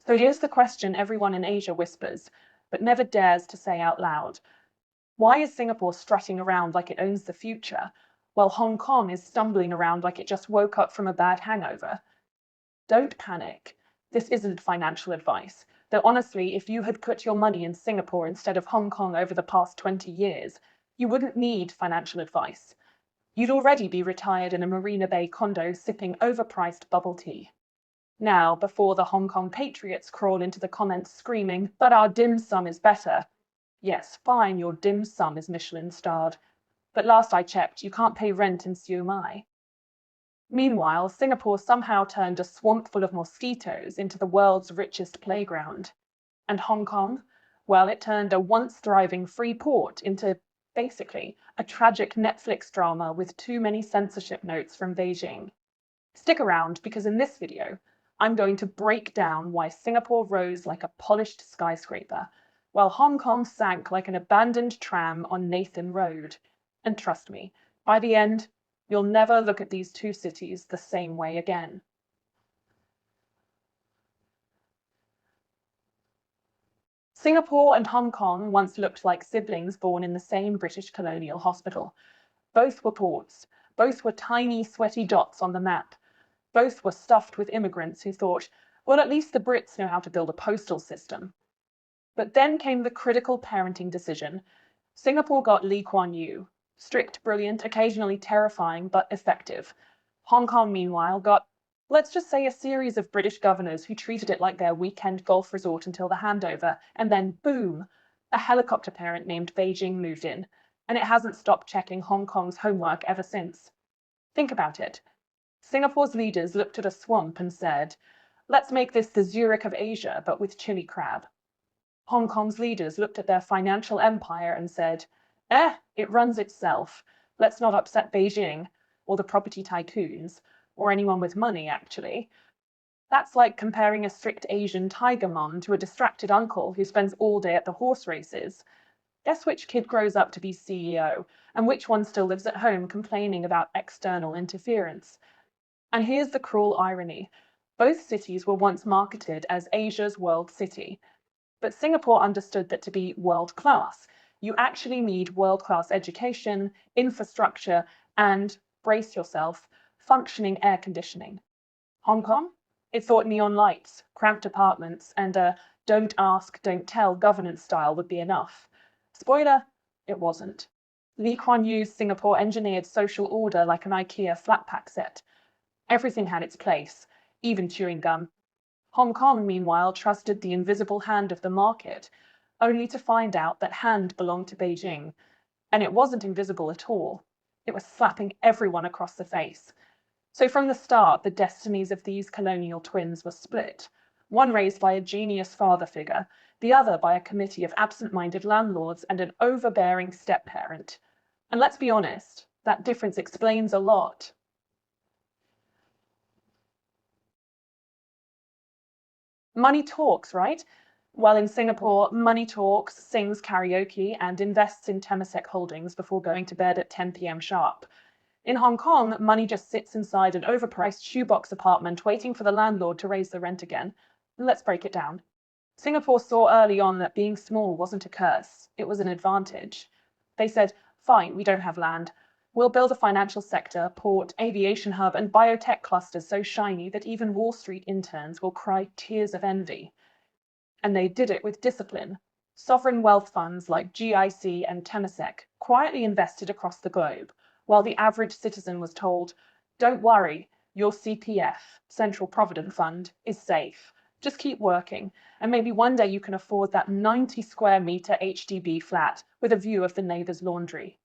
So here's the question everyone in Asia whispers, but never dares to say out loud. Why is Singapore strutting around like it owns the future, while Hong Kong is stumbling around like it just woke up from a bad hangover? Don't panic. This isn't financial advice. Though honestly, if you had put your money in Singapore instead of Hong Kong over the past 20 years, you wouldn't need financial advice. You'd already be retired in a Marina Bay condo sipping overpriced bubble tea. Now, before the Hong Kong patriots crawl into the comments screaming, but our dim sum is better. Yes, fine, your dim sum is Michelin starred. But last I checked, you can't pay rent in Siu Mai. Meanwhile, Singapore somehow turned a swamp full of mosquitoes into the world's richest playground. And Hong Kong? Well, it turned a once thriving free port into, basically, a tragic Netflix drama with too many censorship notes from Beijing. Stick around, because in this video, I'm going to break down why Singapore rose like a polished skyscraper, while Hong Kong sank like an abandoned tram on Nathan Road. And trust me, by the end, you'll never look at these two cities the same way again. Singapore and Hong Kong once looked like siblings born in the same British colonial hospital. Both were ports. Both were tiny, sweaty dots on the map. Both were stuffed with immigrants who thought, well, at least the Brits know how to build a postal system. But then came the critical parenting decision. Singapore got Lee Kuan Yew. Strict, brilliant, occasionally terrifying, but effective. Hong Kong, meanwhile, got, let's just say, a series of British governors who treated it like their weekend golf resort until the handover, and then boom, a helicopter parent named Beijing moved in, and it hasn't stopped checking Hong Kong's homework ever since. Think about it. Singapore's leaders looked at a swamp and said, let's make this the Zurich of Asia, but with chili crab. Hong Kong's leaders looked at their financial empire and said, it runs itself. Let's not upset Beijing, or the property tycoons, or anyone with money, actually. That's like comparing a strict Asian tiger mom to a distracted uncle who spends all day at the horse races. Guess which kid grows up to be CEO, and which one still lives at home complaining about external interference? And here's the cruel irony. Both cities were once marketed as Asia's world city. But Singapore understood that to be world-class, you actually need world-class education, infrastructure, and, brace yourself, functioning air conditioning. Hong Kong? It thought neon lights, cramped apartments, and a don't ask, don't tell governance style would be enough. Spoiler, it wasn't. Lee Kuan Yew's Singapore engineered social order like an IKEA flat pack set. Everything had its place, even chewing gum. Hong Kong, meanwhile, trusted the invisible hand of the market, only to find out that hand belonged to Beijing. And it wasn't invisible at all. It was slapping everyone across the face. So from the start, the destinies of these colonial twins were split. One raised by a genius father figure, the other by a committee of absent-minded landlords and an overbearing step-parent. And let's be honest, that difference explains a lot. Money talks, right? Well, in Singapore, money talks, sings karaoke, and invests in Temasek Holdings before going to bed at 10 p.m. sharp. In Hong Kong, money just sits inside an overpriced shoebox apartment waiting for the landlord to raise the rent again. Let's break it down. Singapore saw early on that being small wasn't a curse, it was an advantage. They said, fine, we don't have land. We'll build a financial sector, port, aviation hub, and biotech clusters so shiny that even Wall Street interns will cry tears of envy. And they did it with discipline. Sovereign wealth funds like GIC and Temasek quietly invested across the globe, while the average citizen was told, don't worry, your CPF, Central Provident Fund, is safe. Just keep working, and maybe one day you can afford that 90 square meter HDB flat with a view of the neighbour's laundry.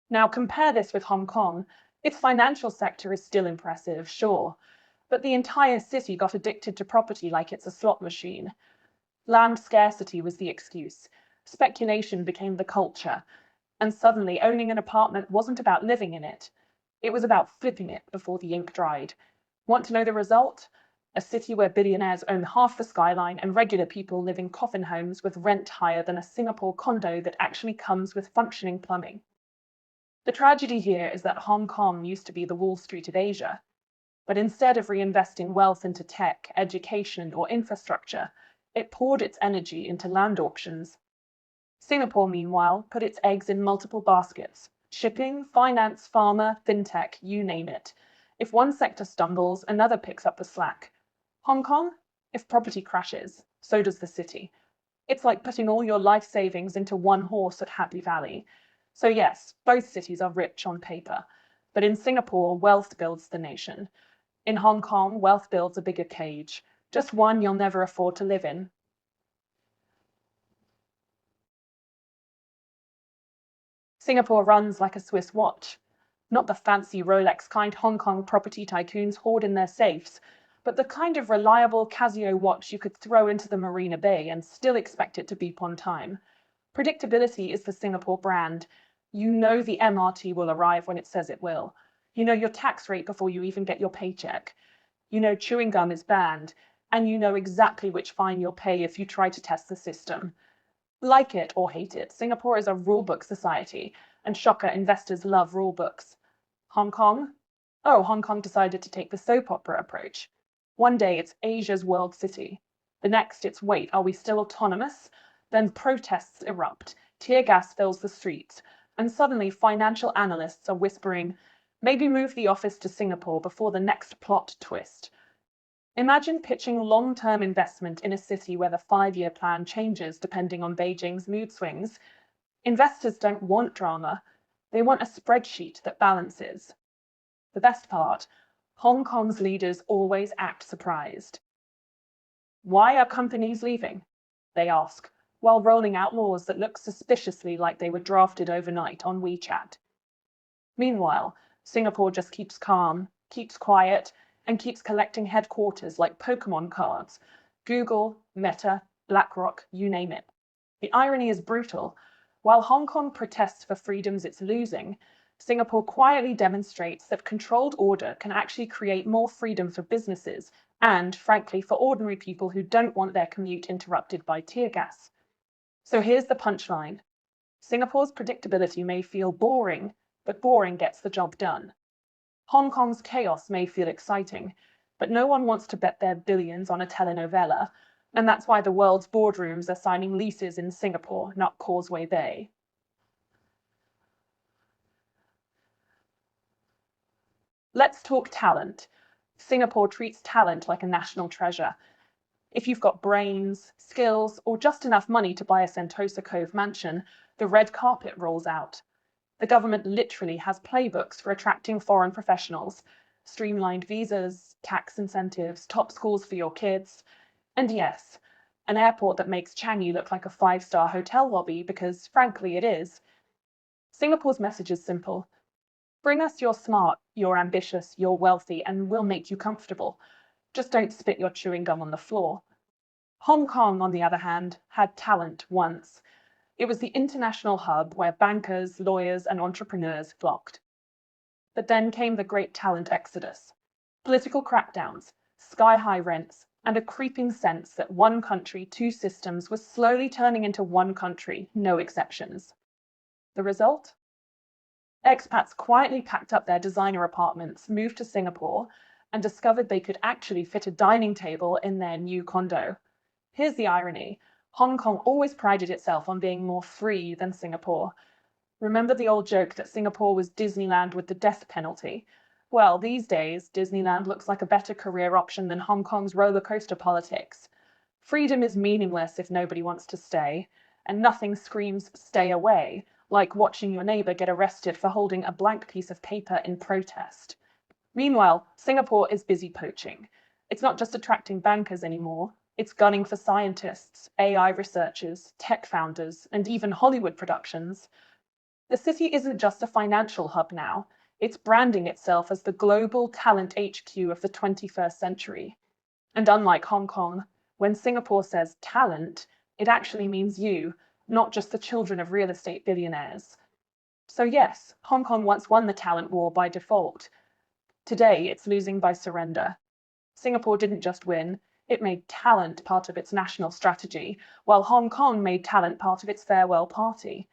Now compare this with Hong Kong. Its financial sector is still impressive, sure, but the entire city got addicted to property like it's a slot machine. Land scarcity was the excuse. Speculation became the culture. And suddenly owning an apartment wasn't about living in it. It was about flipping it before the ink dried. Want to know the result? A city where billionaires own half the skyline and regular people live in coffin homes with rent higher than a Singapore condo that actually comes with functioning plumbing. The tragedy here is that Hong Kong used to be the Wall Street of Asia. But instead of reinvesting wealth into tech, education, or infrastructure, it poured its energy into land auctions. Singapore, meanwhile, put its eggs in multiple baskets: shipping, finance, pharma, fintech, you name it. If one sector stumbles, another picks up the slack. Hong Kong? If property crashes, so does the city. It's like putting all your life savings into one horse at Happy Valley. So yes, both cities are rich on paper. But in Singapore, wealth builds the nation. In Hong Kong, wealth builds a bigger cage, just one you'll never afford to live in. Singapore runs like a Swiss watch. Not the fancy Rolex kind Hong Kong property tycoons hoard in their safes, but the kind of reliable Casio watch you could throw into the Marina Bay and still expect it to beep on time. Predictability is the Singapore brand. You know the MRT will arrive when it says it will. You know your tax rate before you even get your paycheck. You know chewing gum is banned, and you know exactly which fine you'll pay if you try to test the system. Like it or hate it, Singapore is a rulebook society, and shocker, investors love rulebooks. Hong Kong? Oh, Hong Kong decided to take the soap opera approach. One day it's Asia's world city. The next it's wait, are we still autonomous? Then protests erupt, tear gas fills the streets, and suddenly financial analysts are whispering, maybe move the office to Singapore before the next plot twist. Imagine pitching long-term investment in a city where the 5-year plan changes depending on Beijing's mood swings. Investors don't want drama. They want a spreadsheet that balances. The best part, Hong Kong's leaders always act surprised. Why are companies leaving? They ask, while rolling out laws that look suspiciously like they were drafted overnight on WeChat. Meanwhile, Singapore just keeps calm, keeps quiet, and keeps collecting headquarters like Pokemon cards. Google, Meta, BlackRock, you name it. The irony is brutal. While Hong Kong protests for freedoms it's losing, Singapore quietly demonstrates that controlled order can actually create more freedom for businesses and, frankly, for ordinary people who don't want their commute interrupted by tear gas. So here's the punchline. Singapore's predictability may feel boring, but boring gets the job done. Hong Kong's chaos may feel exciting, but no one wants to bet their billions on a telenovela, and that's why the world's boardrooms are signing leases in Singapore, not Causeway Bay. Let's talk talent. Singapore treats talent like a national treasure. If you've got brains, skills, or just enough money to buy a Sentosa Cove mansion, the red carpet rolls out. The government literally has playbooks for attracting foreign professionals, streamlined visas, tax incentives, top schools for your kids, and yes, an airport that makes Changi look like a 5-star hotel lobby because, frankly, it is. Singapore's message is simple. Bring us you're smart, you're ambitious, you're wealthy, and we'll make you comfortable. Just don't spit your chewing gum on the floor. Hong Kong, on the other hand, had talent once. It was the international hub where bankers, lawyers, and entrepreneurs flocked. But then came the great talent exodus. Political crackdowns, sky-high rents, and a creeping sense that one country, two systems was slowly turning into one country, no exceptions. The result? Expats quietly packed up their designer apartments, moved to Singapore, and discovered they could actually fit a dining table in their new condo. Here's the irony. Hong Kong always prided itself on being more free than Singapore. Remember the old joke that Singapore was Disneyland with the death penalty? Well, these days, Disneyland looks like a better career option than Hong Kong's roller coaster politics. Freedom is meaningless if nobody wants to stay, and nothing screams stay away, like watching your neighbor get arrested for holding a blank piece of paper in protest. Meanwhile, Singapore is busy poaching. It's not just attracting bankers anymore. It's gunning for scientists, AI researchers, tech founders, and even Hollywood productions. The city isn't just a financial hub now. It's branding itself as the global talent HQ of the 21st century. And unlike Hong Kong, when Singapore says talent, it actually means you, not just the children of real estate billionaires. So yes, Hong Kong once won the talent war by default. Today, it's losing by surrender. Singapore didn't just win, it made talent part of its national strategy, while Hong Kong made talent part of its farewell party.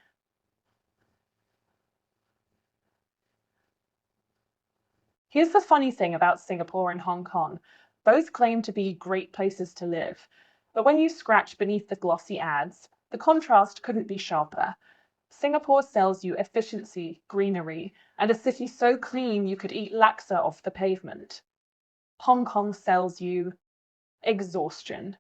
Here's the funny thing about Singapore and Hong Kong. Both claim to be great places to live. But when you scratch beneath the glossy ads, the contrast couldn't be sharper. Singapore sells you efficiency, greenery, and a city so clean you could eat laksa off the pavement. Hong Kong sells you exhaustion.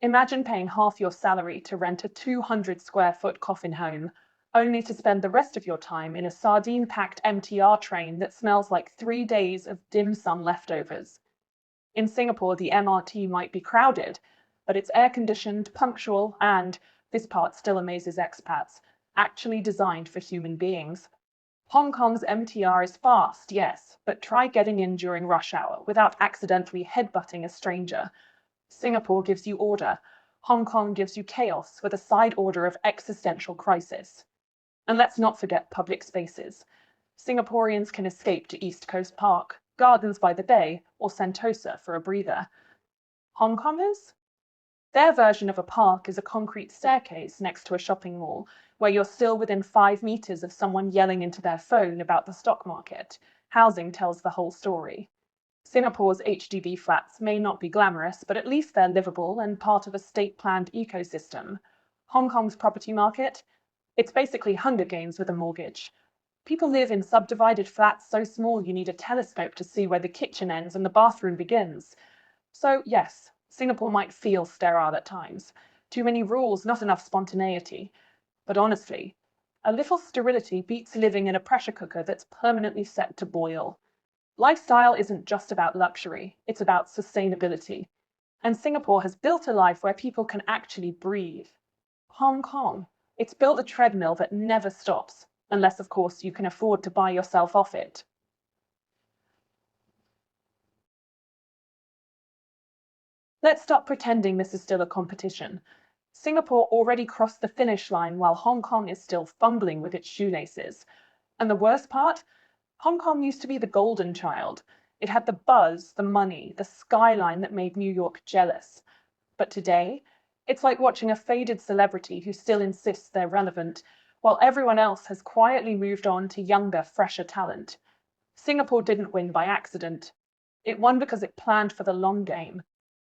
Imagine paying half your salary to rent a 200 square foot coffin home, only to spend the rest of your time in a sardine packed MTR train that smells like 3 days of dim sum leftovers. In Singapore, the MRT might be crowded, but it's air conditioned, punctual, and, this part still amazes expats, actually designed for human beings. Hong Kong's MTR is fast, yes, but try getting in during rush hour without accidentally headbutting a stranger. Singapore gives you order. Hong Kong gives you chaos with a side order of existential crisis. And let's not forget public spaces. Singaporeans can escape to East Coast Park, Gardens by the Bay, or Sentosa for a breather. Hong Kongers? Their version of a park is a concrete staircase next to a shopping mall, where you're still within 5 meters of someone yelling into their phone about the stock market. Housing tells the whole story. Singapore's HDB flats may not be glamorous, but at least they're livable and part of a state-planned ecosystem. Hong Kong's property market? It's basically Hunger Games with a mortgage. People live in subdivided flats so small you need a telescope to see where the kitchen ends and the bathroom begins. So yes, Singapore might feel sterile at times. Too many rules, not enough spontaneity. But honestly, a little sterility beats living in a pressure cooker that's permanently set to boil. Lifestyle isn't just about luxury, it's about sustainability. And Singapore has built a life where people can actually breathe. Hong Kong, it's built a treadmill that never stops, unless of course you can afford to buy yourself off it. Let's stop pretending this is still a competition. Singapore already crossed the finish line while Hong Kong is still fumbling with its shoelaces. And the worst part? Hong Kong used to be the golden child. It had the buzz, the money, the skyline that made New York jealous. But today, it's like watching a faded celebrity who still insists they're relevant, while everyone else has quietly moved on to younger, fresher talent. Singapore didn't win by accident. It won because it planned for the long game.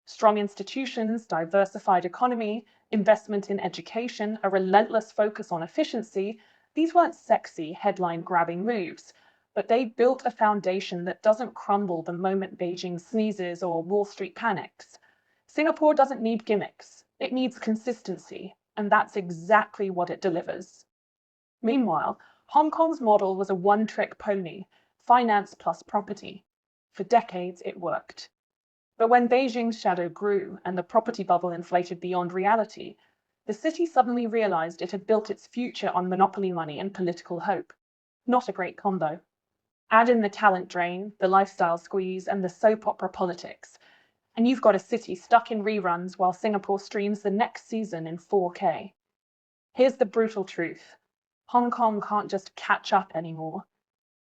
Strong institutions, diversified economy, investment in education, a relentless focus on efficiency, these weren't sexy, headline-grabbing moves, but they built a foundation that doesn't crumble the moment Beijing sneezes or Wall Street panics. Singapore doesn't need gimmicks, it needs consistency, and that's exactly what it delivers. Meanwhile, Hong Kong's model was a one-trick pony, finance plus property. For decades, it worked. But when Beijing's shadow grew and the property bubble inflated beyond reality, the city suddenly realized it had built its future on monopoly money and political hope. Not a great combo. Add in the talent drain, the lifestyle squeeze, and the soap opera politics, and you've got a city stuck in reruns while Singapore streams the next season in 4K. Here's the brutal truth. Hong Kong can't just catch up anymore.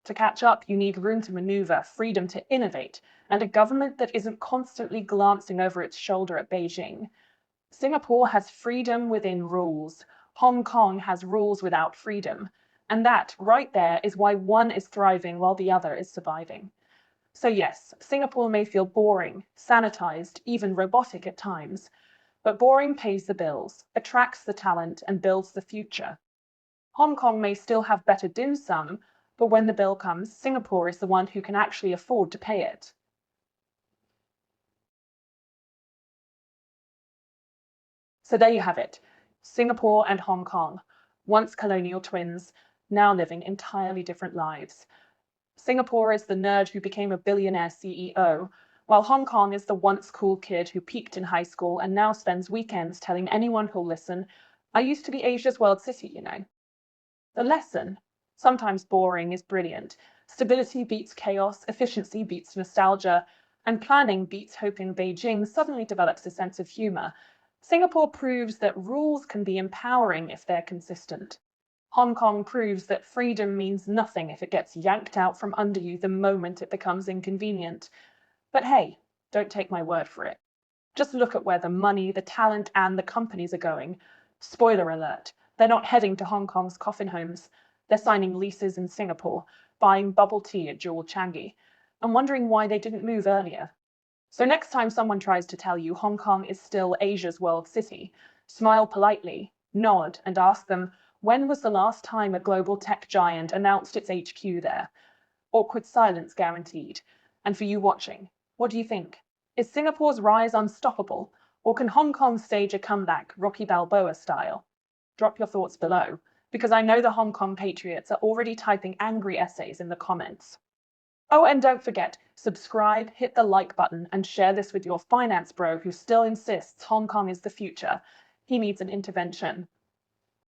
To catch up, you need room to maneuver, freedom to innovate, and a government that isn't constantly glancing over its shoulder at Beijing. Singapore has freedom within rules. Hong Kong has rules without freedom. And that, right there, is why one is thriving while the other is surviving. So yes, Singapore may feel boring, sanitized, even robotic at times, but boring pays the bills, attracts the talent, and builds the future. Hong Kong may still have better dim sum, but when the bill comes, Singapore is the one who can actually afford to pay it. So there you have it, Singapore and Hong Kong, once colonial twins, now living entirely different lives. Singapore is the nerd who became a billionaire CEO, while Hong Kong is the once cool kid who peaked in high school and now spends weekends telling anyone who'll listen, I used to be Asia's world city, you know. The lesson, sometimes boring, is brilliant. Stability beats chaos, efficiency beats nostalgia, and planning beats hoping Beijing suddenly develops a sense of humor. Singapore proves that rules can be empowering if they're consistent. Hong Kong proves that freedom means nothing if it gets yanked out from under you the moment it becomes inconvenient. But hey, don't take my word for it. Just look at where the money, the talent, and the companies are going. Spoiler alert, they're not heading to Hong Kong's coffin homes. They're signing leases in Singapore, buying bubble tea at Jewel Changi. and wondering why they didn't move earlier. So next time someone tries to tell you Hong Kong is still Asia's world city, smile politely, nod, and ask them, when was the last time a global tech giant announced its HQ there? Awkward silence guaranteed. And for you watching, what do you think? Is Singapore's rise unstoppable, or can Hong Kong stage a comeback Rocky Balboa style? Drop your thoughts below, because I know the Hong Kong patriots are already typing angry essays in the comments. Oh, and don't forget, subscribe, hit the like button, and share this with your finance bro who still insists Hong Kong is the future. He needs an intervention.